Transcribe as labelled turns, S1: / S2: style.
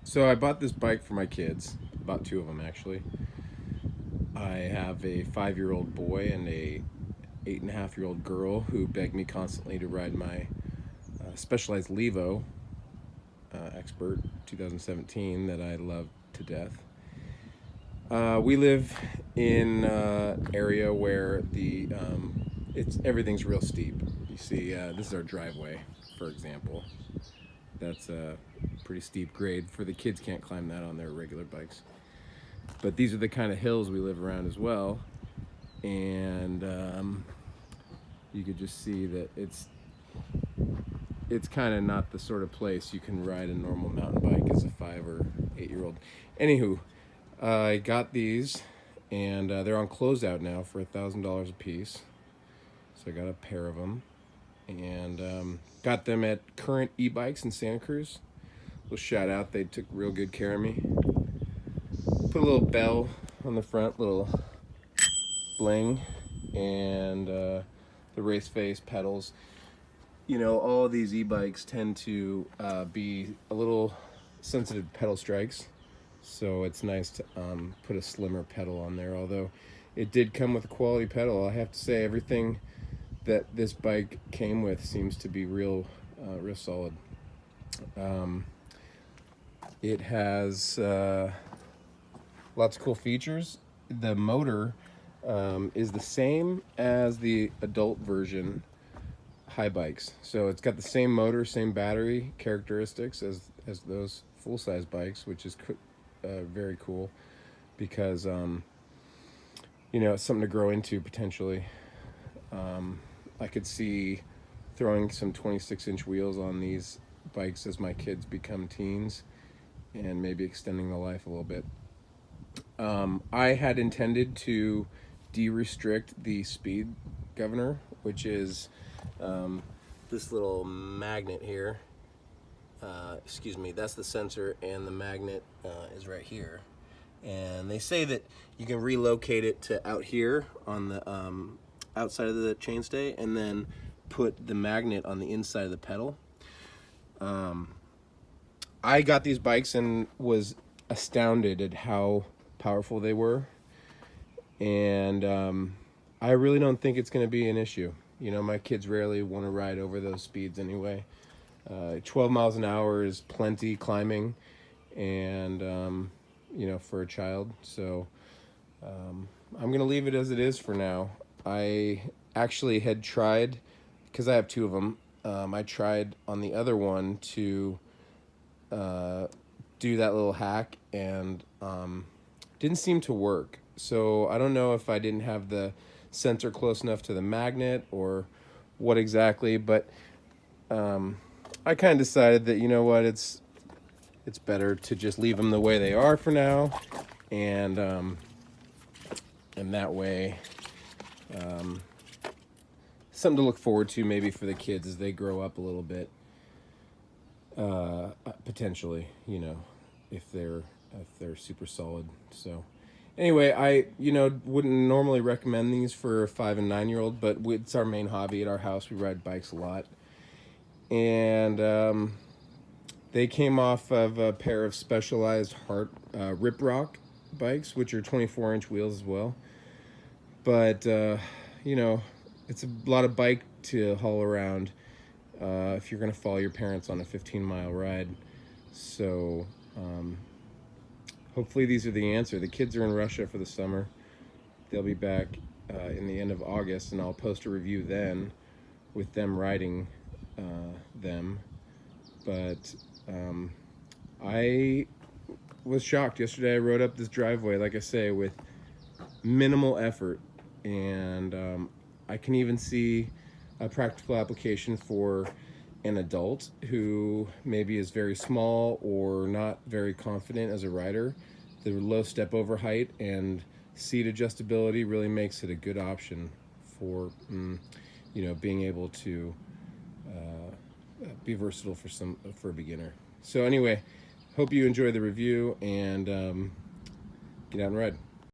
S1: So I bought this bike for my kids. Bought two of them actually. I have a 5-year-old boy and a 8.5-year-old girl who beg me constantly to ride my Specialized Levo Expert 2017 that I love to death. We live in an area where everything's real steep. You see, this is our driveway, for example. That's a pretty steep grade. For the kids, can't climb that on their regular bikes. But these are the kind of hills we live around as well, and you could just see that it's kind of not the sort of place you can ride a normal mountain bike as a 5 or 8-year-old. Anywho, I got these, and they're on closeout now for $1,000 a piece. So I got a pair of them, and got them at Current E-Bikes in Santa Cruz. Little shout out, they took real good care of me. Put a little bell on the front, little bling, and the race face pedals. You know, all of these e-bikes tend to be a little sensitive to pedal strikes, so it's nice to put a slimmer pedal on there. Although it did come with a quality pedal, I have to say everything that this bike came with seems to be real solid. It has lots of cool features. The motor is the same as the adult version Haibikes, so it's got the same motor, same battery characteristics as those full-size bikes, which is very cool because you know, it's something to grow into potentially. I could see throwing some 26-inch wheels on these bikes as my kids become teens and maybe extending the life a little bit. I had intended to de-restrict the speed governor, which is this little magnet here. Excuse me, that's the sensor, and the magnet is right here. And they say that you can relocate it to out here on the outside of the chainstay, and then put the magnet on the inside of the pedal. I got these bikes and was astounded at how powerful they were, and I really don't think it's going to be an issue. You know, my kids rarely want to ride over those speeds anyway. 12 miles an hour is plenty climbing, and you know, for a child. So I'm going to leave it as it is for now. I actually had tried, because I have two of them, I tried on the other one to do that little hack, and didn't seem to work. So I don't know if I didn't have the sensor close enough to the magnet or what exactly, but I kind of decided that, you know what, it's better to just leave them the way they are for now, and that way something to look forward to maybe for the kids as they grow up a little bit, potentially, you know, if they're super solid. So anyway, I wouldn't normally recommend these for a 5 and 9-year-old, but it's our main hobby at our house. We ride bikes a lot, and they came off of a pair of Specialized Rip Rock bikes, which are 24-inch wheels as well. But you know, it's a lot of bike to haul around if you're going to follow your parents on a 15-mile ride. So hopefully these are the answer. The kids are in Russia for the summer. They'll be back in the end of August, and I'll post a review then with them riding them. But I was shocked. Yesterday I rode up this driveway, like I say, with minimal effort, and I can even see a practical application for an adult who maybe is very small or not very confident as a rider. The low step over height and seat adjustability really makes it a good option for you know, being able to be versatile for a beginner. So anyway, hope you enjoy the review, and get out and ride.